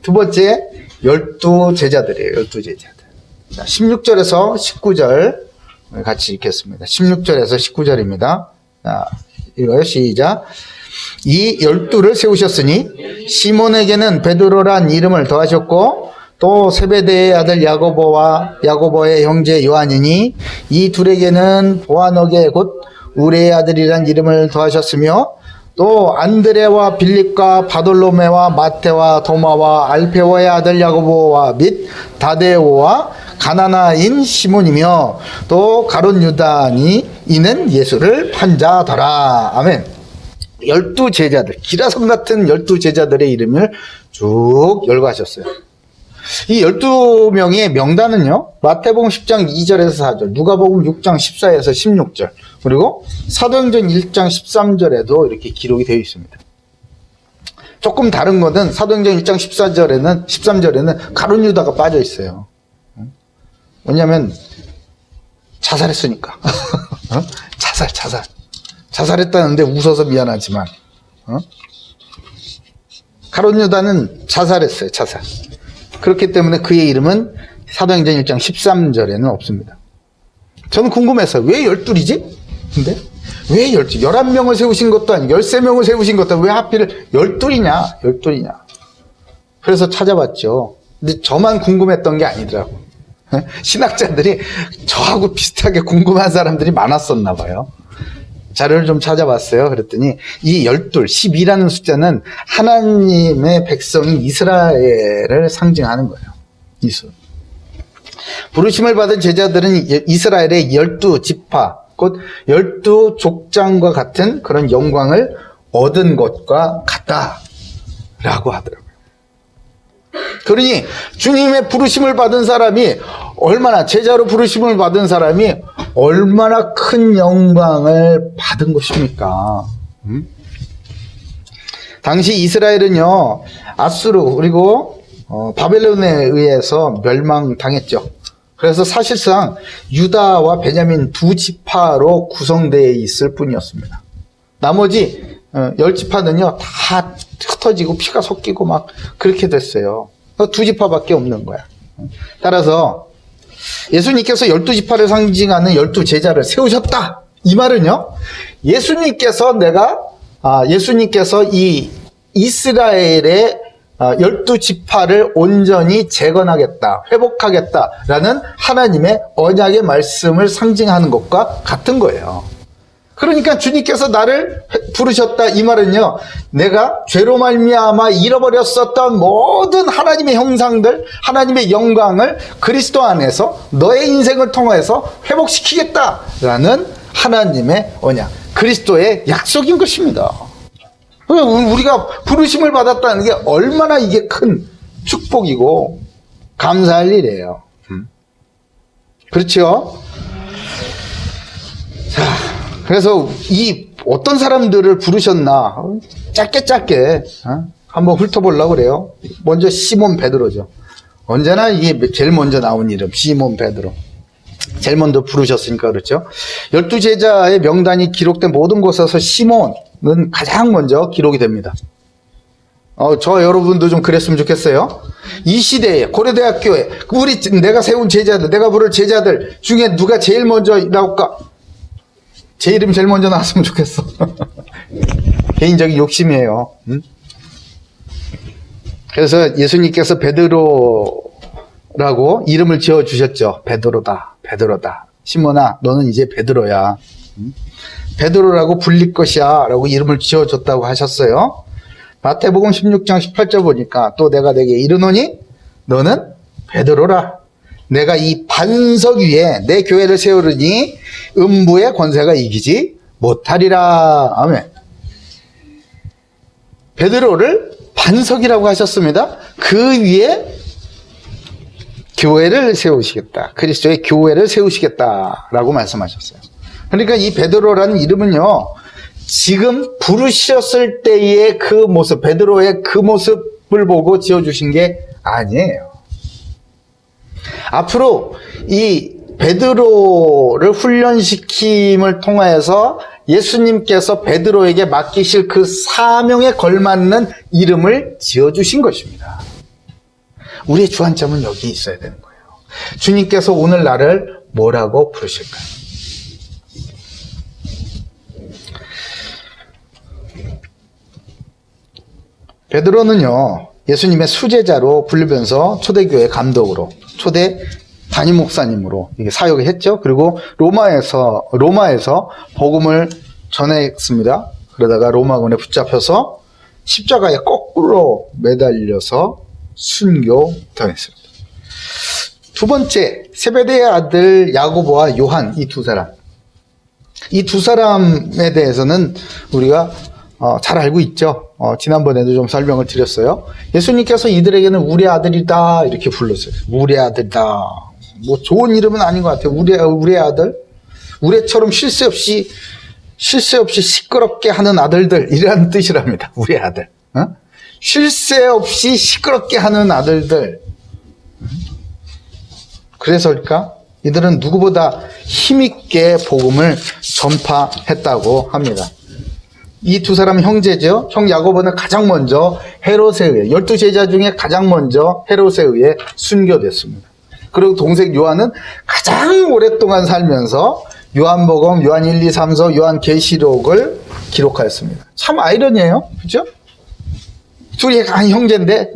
두 번째, 12제자들이에요. 12제자들. 자, 16절에서 19절 같이 읽겠습니다. 16절에서 19절입니다. 자, 읽어요. 시작. 이 12를 세우셨으니 시몬에게는 베드로란 이름을 더하셨고 또 세베대의 아들 야고보의 형제 요한이니 이 둘에게는 보아너게 곧 우레의 아들이란 이름을 더하셨으며 또 안드레와 빌립과 바돌로메와 마테와 도마와 알페오의 아들 야고보와 및 다데오와 가나나인 시몬이며 또 가룟 유다니 이는 예수를 판자더라. 아멘. 12제자들, 기라성 같은 12제자들의 이름을 쭉 열거하셨어요. 이 12명의 명단은요, 마태복음 10장 2절에서 4절, 누가복음 6장 14에서 16절, 그리고 사도행전 1장 13절에도 이렇게 기록이 되어 있습니다. 조금 다른 것은 사도행전 1장 13절에는 가룟 유다가 빠져 있어요. 왜냐면 자살했으니까. 자살했다는데 웃어서 미안하지만 가룟 유다는 자살했어요. 그렇기 때문에 그의 이름은 사도행전 1장 13절에는 없습니다. 저는 궁금했어요. 왜 12이지? 근데 왜 12? 11명을 세우신 것도 아니고 13명을 세우신 것도 왜 하필 12이냐? 그래서 찾아봤죠. 근데 저만 궁금했던 게 아니더라고. 신학자들이 저하고 비슷하게 궁금한 사람들이 많았었나 봐요. 자료를 좀 찾아봤어요. 그랬더니 이 12라는 숫자는 하나님의 백성인 이스라엘을 상징하는 거예요. 부르심을 받은 제자들은 이스라엘의 12지파, 곧 12족장과 같은 그런 영광을 얻은 것과 같다라고 하더라고요. 그러니 주님의 부르심을 받은 사람이 제자로 부르심을 받은 사람이 얼마나 큰 영광을 받은 것입니까? 당시 이스라엘은요, 아수르 그리고 바벨론에 의해서 멸망당했죠. 그래서 사실상 유다와 베냐민 두 지파로 구성되어 있을 뿐이었습니다. 나머지 10지파는요 다 흩어지고 피가 섞이고 막 그렇게 됐어요. 두 지파밖에 없는 거야. 따라서 예수님께서 12지파를 상징하는 12제자를 세우셨다. 이 말은요, 예수님께서 이 이스라엘의 12지파를 온전히 재건하겠다, 회복하겠다라는 하나님의 언약의 말씀을 상징하는 것과 같은 거예요. 그러니까 주님께서 나를 부르셨다 이 말은요, 내가 죄로 말미암아 잃어버렸었던 모든 하나님의 형상들, 하나님의 영광을 그리스도 안에서 너의 인생을 통해서 회복시키겠다라는 하나님의 언약, 그리스도의 약속인 것입니다. 우리가 부르심을 받았다는 게 얼마나 이게 큰 축복이고 감사할 일이에요. 그렇죠? 자, 그래서 이 어떤 사람들을 부르셨나 짧게 한번 훑어보려고 그래요. 먼저 시몬 베드로죠. 언제나 이게 제일 먼저 나온 이름, 시몬 베드로. 제일 먼저 부르셨으니까 그렇죠. 12제자의 명단이 기록된 모든 곳에서 시몬은 가장 먼저 기록이 됩니다. 저 여러분도 좀 그랬으면 좋겠어요. 이 시대에 고려대학교에 내가 세운 제자들, 내가 부를 제자들 중에 누가 제일 먼저 나올까? 제 이름이 제일 먼저 나왔으면 좋겠어. 개인적인 욕심이에요. 그래서 예수님께서 베드로라고 이름을 지어주셨죠. 베드로다. 시몬아, 너는 이제 베드로야. 베드로라고 불릴 것이야 라고 이름을 지어줬다고 하셨어요. 마태복음 16장 18절 보니까 또 내가 내게 이르노니 너는 베드로라. 내가 이 반석 위에 내 교회를 세우르니 음부의 권세가 이기지 못하리라. 아멘. 베드로를 반석이라고 하셨습니다. 그 위에 교회를 세우시겠다. 그리스도의 교회를 세우시겠다라고 말씀하셨어요. 그러니까 이 베드로라는 이름은요, 지금 부르셨을 때의 그 모습, 베드로의 그 모습을 보고 지어주신 게 아니에요. 앞으로 이 베드로를 훈련시킴을 통해서 예수님께서 베드로에게 맡기실 그 사명에 걸맞는 이름을 지어주신 것입니다. 우리의 주안점은 여기 있어야 되는 거예요. 주님께서 오늘 나를 뭐라고 부르실까요? 베드로는요, 예수님의 수제자로 불리면서 초대교회 감독으로, 초대 담임 목사님으로 이게 사역을 했죠. 그리고 로마에서 복음을 전했습니다. 그러다가 로마군에 붙잡혀서 십자가에 거꾸로 매달려서 순교당했습니다. 두 번째, 세베대의 아들 야고보와 요한, 이 두 사람. 이 두 사람에 대해서는 우리가 잘 알고 있죠. 지난번에도 좀 설명을 드렸어요. 예수님께서 이들에게는 우리 아들이다 이렇게 불렀어요. 우리 아들이다. 뭐 좋은 이름은 아닌 것 같아요. 우리 아들. 우리처럼 쉴 새 없이 시끄럽게 하는 아들들, 이라는 뜻이랍니다. 우리 아들. 쉴 새 없이 시끄럽게 하는 아들들. 그래서일까? 이들은 누구보다 힘있게 복음을 전파했다고 합니다. 이 두 사람은 형제죠. 형 야고보는 가장 먼저 헤롯에 의해, 12제자 중에 가장 먼저 헤롯에 의해 순교됐습니다. 그리고 동생 요한은 가장 오랫동안 살면서 요한복음, 요한 1, 2, 3서, 요한계시록을 기록하였습니다. 참 아이러니해요. 그죠? 둘이 한 형제인데,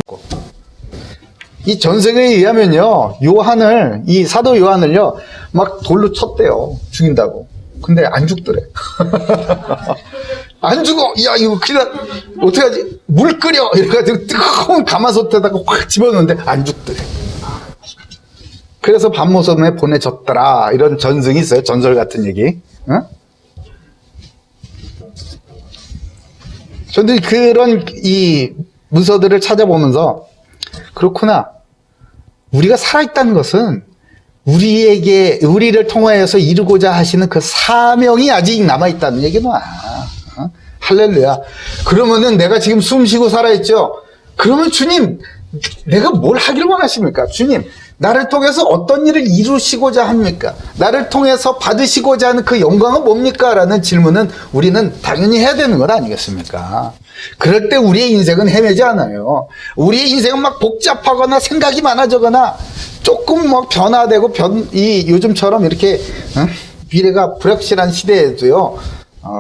이 전생에 의하면요, 이 사도 요한을요, 막 돌로 쳤대요. 죽인다고. 근데 안 죽더래. 안 죽어! 야, 이거 큰일 나. 어떡하지? 물 끓여! 이래가지고 뜨거운 가마솥에다가 확 집어넣는데 안 죽더래. 그래서 밤모섬에 보내줬더라. 이런 전승이 있어요. 전설 같은 얘기. 저는 그런 이 문서들을 찾아보면서, 그렇구나. 우리가 살아있다는 것은 우리를 통하여서 이루고자 하시는 그 사명이 아직 남아있다는 얘기구나. 할렐루야. 그러면은 내가 지금 숨 쉬고 살아있죠? 그러면 주님, 내가 뭘 하길 원하십니까? 주님, 나를 통해서 어떤 일을 이루시고자 합니까? 나를 통해서 받으시고자 하는 그 영광은 뭡니까? 라는 질문은 우리는 당연히 해야 되는 것 아니겠습니까? 그럴 때 우리의 인생은 헤매지 않아요. 우리의 인생은 막 복잡하거나 생각이 많아지거나 조금 막 변화되고 요즘처럼 이렇게 미래가 불확실한 시대에도요,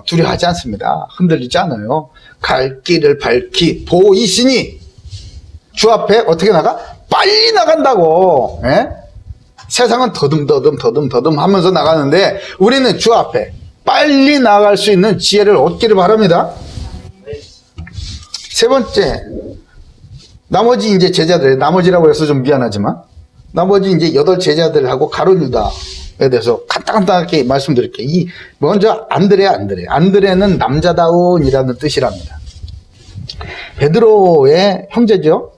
두려워하지 않습니다. 흔들리지 않아요. 갈 길을 밝히 보이시니 주 앞에 어떻게 나가? 빨리 나간다고. 예? 세상은 더듬 하면서 나가는데 우리는 주 앞에 빨리 나갈 수 있는 지혜를 얻기를 바랍니다. 세 번째, 나머지 이제 제자들, 나머지라고 해서 좀 미안하지만 나머지 이제 8 제자들하고 가룟 유다에 대해서 간단하게 말씀드릴게요. 먼저 안드레는 남자다운이라는 뜻이랍니다. 베드로의 형제죠.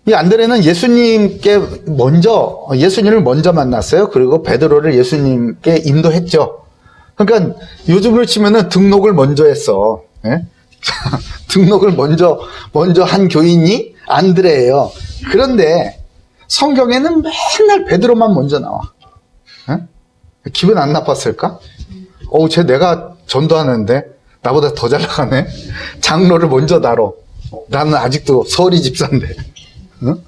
이 안드레는 예수님을 먼저 만났어요. 그리고 베드로를 예수님께 인도했죠. 그러니까 요즘으로 치면은 등록을 먼저 했어. 예? 등록을 먼저 한 교인이 안드레예요. 그런데 성경에는 맨날 베드로만 먼저 나와. 예? 기분 안 나빴을까? 쟤 내가 전도하는데 나보다 더 잘 나가네. 장로를 먼저 다뤄. 나는 아직도 서리 집사인데. 응?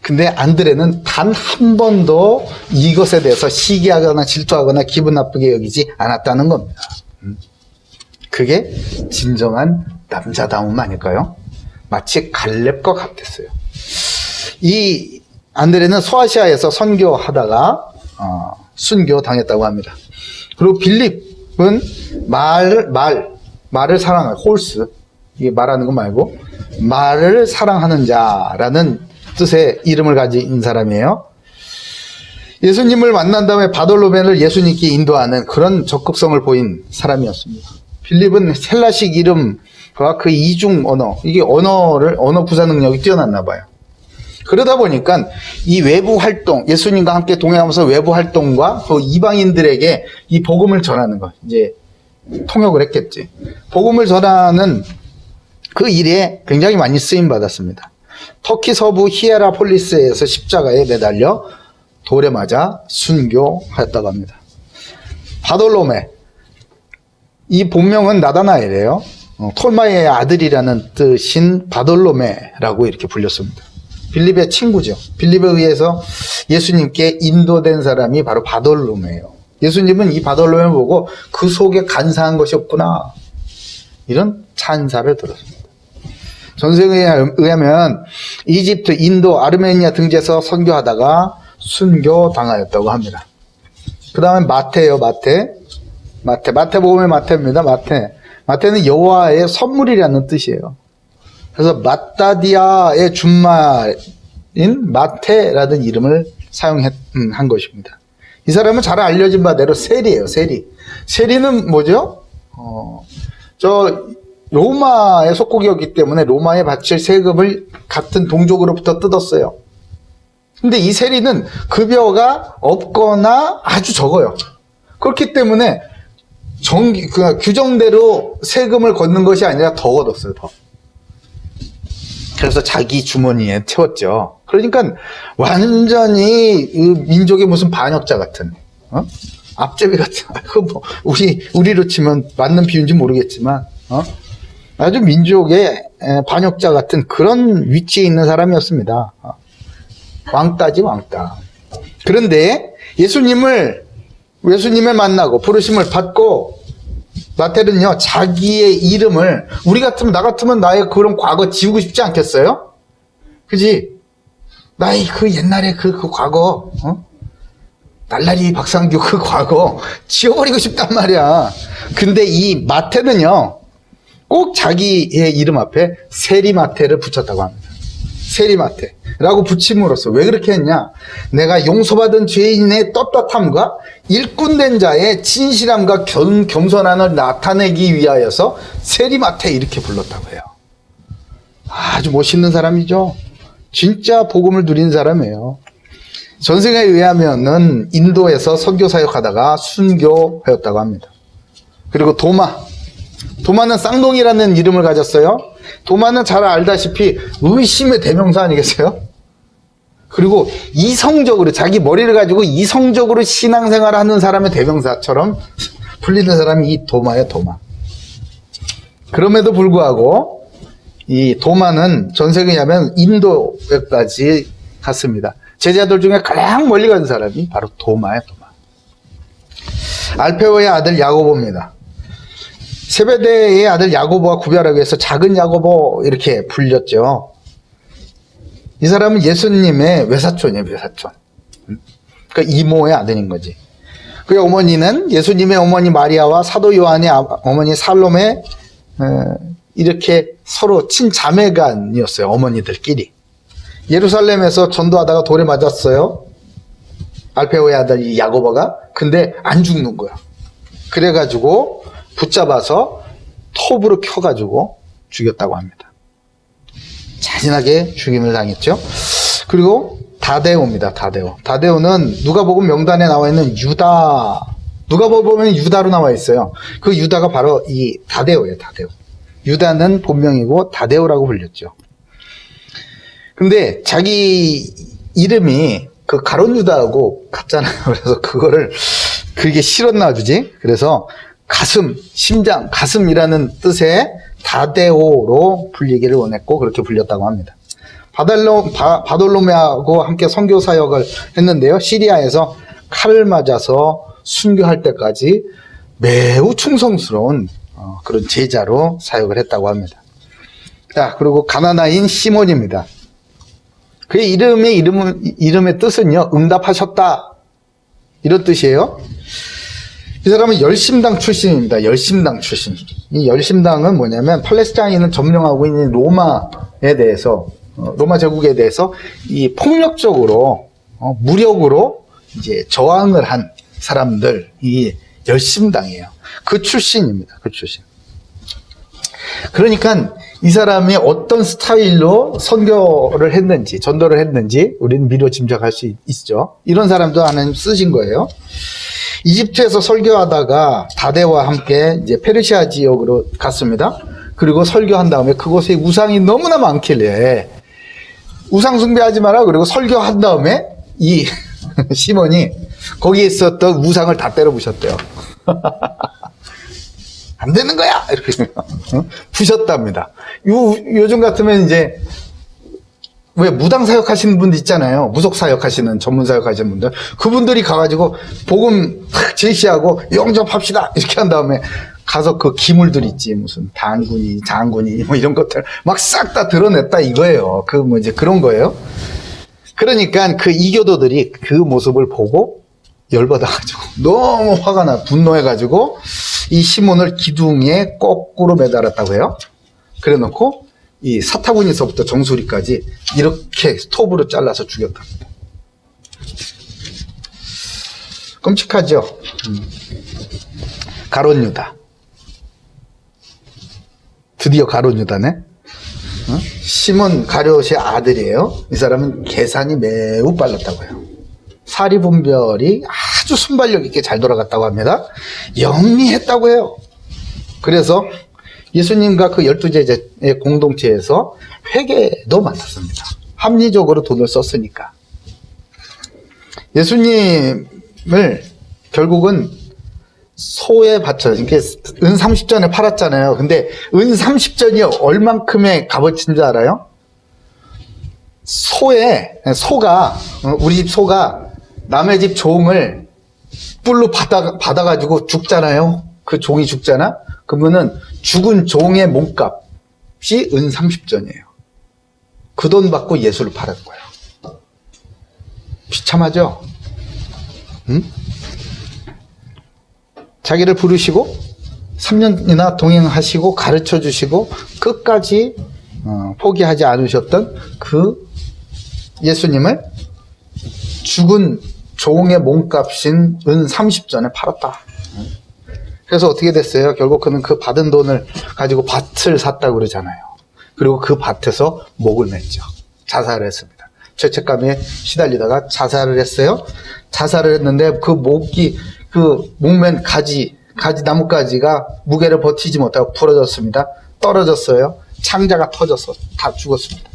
근데 안드레는 단 한 번도 이것에 대해서 시기하거나 질투하거나 기분 나쁘게 여기지 않았다는 겁니다. 그게 진정한 남자다움 아닐까요? 마치 갈렙과 같았어요. 이 안드레는 소아시아에서 선교하다가 순교 당했다고 합니다. 그리고 빌립은 말을 사랑하는 홀스, 이게 말하는 거 말고 말을 사랑하는 자라는 뜻의 이름을 가진 사람이에요. 예수님을 만난 다음에 바돌로메를 예수님께 인도하는 그런 적극성을 보인 사람이었습니다. 빌립은 헬라식 이름과 그 이중 언어, 이게 언어 구사 능력이 뛰어났나 봐요. 그러다 보니까 이 외부 활동, 예수님과 함께 동행하면서 외부 활동과 또 이방인들에게 이 복음을 전하는 것, 이제 통역을 했겠지. 복음을 전하는 그 일에 굉장히 많이 쓰임 받았습니다. 터키 서부 히에라폴리스에서 십자가에 매달려 돌에 맞아 순교하였다고 합니다. 바돌로메, 이 본명은 나다나엘이에요. 톨마의 아들이라는 뜻인 바돌로메라고 이렇게 불렸습니다. 빌립의 친구죠. 빌립에 의해서 예수님께 인도된 사람이 바로 바돌로메예요. 예수님은 이 바돌로메를 보고 그 속에 간사한 것이 없구나, 이런 찬사를 들었습니다. 전생에 의하면 이집트, 인도, 아르메니아 등지에서 선교하다가 순교당하였다고 합니다. 그 다음에 마태예요. 마태복음의 마태입니다. 마태는 여호와의 선물이라는 뜻이에요. 그래서 마따디아의 준말인 마태라는 이름을 사용한 것입니다. 이 사람은 잘 알려진 바대로 세리예요. 세리는 뭐죠? 저 로마의 속국이었기 때문에 로마에 바칠 세금을 같은 동족으로부터 뜯었어요. 근데 이 세리는 급여가 없거나 아주 적어요. 그렇기 때문에 규정대로 세금을 걷는 것이 아니라 더 걷었어요. 더. 그래서 자기 주머니에 채웠죠. 그러니까 완전히 민족의 무슨 반역자 같은, 앞제비 같은, 뭐 우리로 치면 맞는 비유인지 모르겠지만, 아주 민족의 반역자 같은 그런 위치에 있는 사람이었습니다. 왕따지, 왕따. 그런데 예수님을 만나고 부르심을 받고, 마태는요, 자기의 이름을, 나 같으면 나의 그런 과거 지우고 싶지 않겠어요? 그지? 나의 그 옛날에 그 과거, 날라리 박상규 그 과거 지워버리고 싶단 말이야. 근데 이 마태는요, 꼭 자기의 이름 앞에 세리마태를 붙였다고 합니다. 세리마태라고 붙임으로써 왜 그렇게 했냐? 내가 용서받은 죄인의 떳떳함과 일꾼된 자의 진실함과 겸손함을 나타내기 위하여서 세리마태 이렇게 불렀다고 해요. 아주 멋있는 사람이죠. 진짜 복음을 누린 사람이에요. 전생에 의하면은 인도에서 선교 사역하다가 순교하였다고 합니다. 그리고 도마는 쌍둥이라는 이름을 가졌어요. 도마는 잘 알다시피 의심의 대명사 아니겠어요? 그리고 이성적으로, 자기 머리를 가지고 이성적으로 신앙생활을 하는 사람의 대명사처럼 불리는 사람이 이 도마예요. 도마. 그럼에도 불구하고 이 도마는 전생에 의하면 인도에까지 갔습니다. 제자들 중에 가장 멀리 간 사람이 바로 도마예요. 알페오의 아들 야고보입니다. 세베대의 아들 야고보와 구별하기 위해서 작은 야고보 이렇게 불렸죠. 이 사람은 예수님의 외사촌이에요. 그러니까 이모의 아들인 거지. 그의 어머니는 예수님의 어머니 마리아와 사도 요한의 어머니 살로메, 이렇게 서로 친자매간이었어요. 어머니들끼리. 예루살렘에서 전도하다가 돌에 맞았어요. 알페오의 아들 이 야고보가. 근데 안 죽는 거야. 그래가지고 붙잡아서 톱으로 켜가지고 죽였다고 합니다. 잔인하게 죽임을 당했죠. 그리고 다데오입니다. 다데오는 누가복음 명단에 나와 있는 누가복음은 유다로 나와 있어요. 그 유다가 바로 이 다데오예요. 유다는 본명이고 다데오라고 불렸죠. 근데 자기 이름이 그 가론 유다하고 같잖아요. 그래서 그게 싫었나 보지. 그래서 가슴, 심장, 가슴이라는 뜻의 다데오로 불리기를 원했고 그렇게 불렸다고 합니다. 바돌로메하고 함께 선교 사역을 했는데요. 시리아에서 칼을 맞아서 순교할 때까지 매우 충성스러운 그런 제자로 사역을 했다고 합니다. 자, 그리고 가나나인 시몬입니다. 그의 이름의 뜻은요, 응답하셨다, 이런 뜻이에요. 이 사람은 열심당 출신입니다. 열심당 출신. 이 열심당은 뭐냐면 팔레스타인을 점령하고 있는 로마에 대해서, 로마 제국에 대해서 이 폭력적으로, 무력으로 이제 저항을 한 사람들이 열심당이에요. 그 출신입니다. 그 출신. 그러니까 이 사람이 어떤 스타일로 선교를 했는지, 전도를 했는지 우리는 미리 짐작할 수 있죠. 이런 사람도 하나님 쓰신 거예요. 이집트에서 설교하다가 다데와 함께 이제 페르시아 지역으로 갔습니다. 그리고 설교한 다음에 그곳에 우상이 너무나 많길래 우상 숭배하지 마라. 그리고 설교한 다음에 이 시몬이 거기에 있었던 우상을 다 때려 부셨대요. 안 되는 거야! 이렇게 부셨답니다. 요즘 같으면 이제 왜 무당 사역 하시는 분들 있잖아요. 무속 사역 하시는, 전문 사역 하시는 분들. 그분들이 가가지고 복음 탁 제시하고 영접합시다! 이렇게 한 다음에 가서 그 기물들 있지. 무슨 단군이, 장군이, 뭐 이런 것들 막 싹 다 드러냈다 이거예요. 그 뭐 이제 그런 거예요. 그러니까 그 이교도들이 그 모습을 보고 열받아가지고 너무 화가 나, 분노해가지고 이 시몬을 기둥에 거꾸로 매달았다고 해요. 그래 놓고 이 사타구니서부터 정수리까지 이렇게 스톱으로 잘라서 죽였답니다. 끔찍하죠? 가룟 유다. 드디어 가룟 유다네? 시몬 가룟의 아들이에요. 이 사람은 계산이 매우 빨랐다고 해요. 사리분별이 아주 순발력 있게 잘 돌아갔다고 합니다. 영리했다고 해요. 그래서 예수님과 그 12제자의 공동체에서 회개도 만났습니다. 합리적으로 돈을 썼으니까. 예수님을 결국은 소에 바쳐, 이렇게 은 30전에 팔았잖아요. 근데 은 30전이 얼만큼의 값어치인 줄 알아요? 소가, 우리 집 소가 남의 집 종을 뿔로 받아가지고 죽잖아요. 그 종이 죽잖아? 그러면은 죽은 종의 몸값이 은 30전이에요. 그 돈 받고 예수를 팔은 거예요. 비참하죠? 응? 자기를 부르시고 3년이나 동행하시고 가르쳐 주시고 끝까지 포기하지 않으셨던 그 예수님을 죽은 종의 몸값인 은 30전에 팔았다. 그래서 어떻게 됐어요? 결국 그는 그 받은 돈을 가지고 밭을 샀다고 그러잖아요. 그리고 그 밭에서 목을 맸죠. 자살을 했습니다. 죄책감에 시달리다가 자살을 했어요. 자살을 했는데 그 목맨 나뭇가지가 무게를 버티지 못하고 부러졌습니다. 떨어졌어요. 창자가 터져서 다 죽었습니다.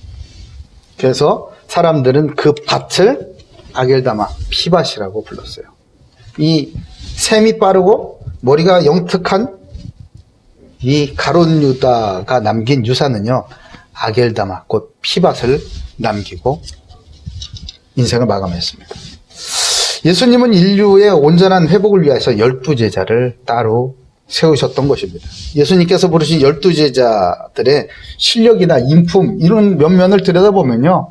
그래서 사람들은 그 밭을 아겔다마, 피밭이라고 불렀어요. 이 셈이 빠르고 머리가 영특한 이 가룟 유다가 남긴 유산은요, 아겔다마, 곧 피밭을 남기고 인생을 마감했습니다. 예수님은 인류의 온전한 회복을 위해서 12제자를 따로 세우셨던 것입니다. 예수님께서 부르신 12제자들의 실력이나 인품, 이런 면면을 들여다보면요,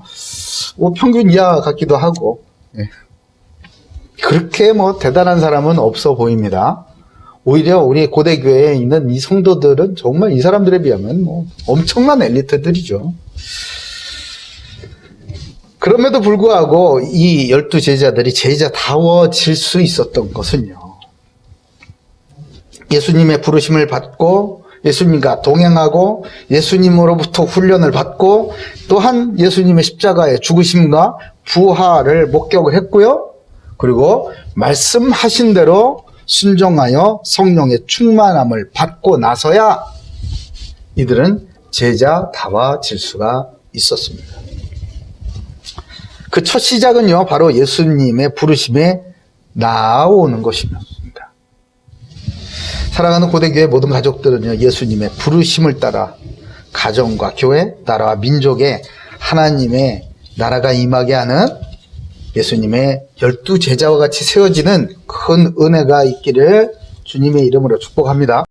평균 이하 같기도 하고, 그렇게 대단한 사람은 없어 보입니다. 오히려 우리 고대교회에 있는 이 성도들은 정말 이 사람들에 비하면 엄청난 엘리트들이죠. 그럼에도 불구하고 이 12제자들이 제자다워질 수 있었던 것은요, 예수님의 부르심을 받고 예수님과 동행하고 예수님으로부터 훈련을 받고 또한 예수님의 십자가의 죽으심과 부활을 목격을 했고요. 그리고 말씀하신 대로 순종하여 성령의 충만함을 받고 나서야 이들은 제자다워질 수가 있었습니다. 그 첫 시작은요, 바로 예수님의 부르심에 나오는 것입니다. 사랑하는 고대교회 모든 가족들은요, 예수님의 부르심을 따라 가정과 교회, 나라와 민족에 하나님의 나라가 임하게 하는 예수님의 12제자와 같이 세워지는 큰 은혜가 있기를 주님의 이름으로 축복합니다.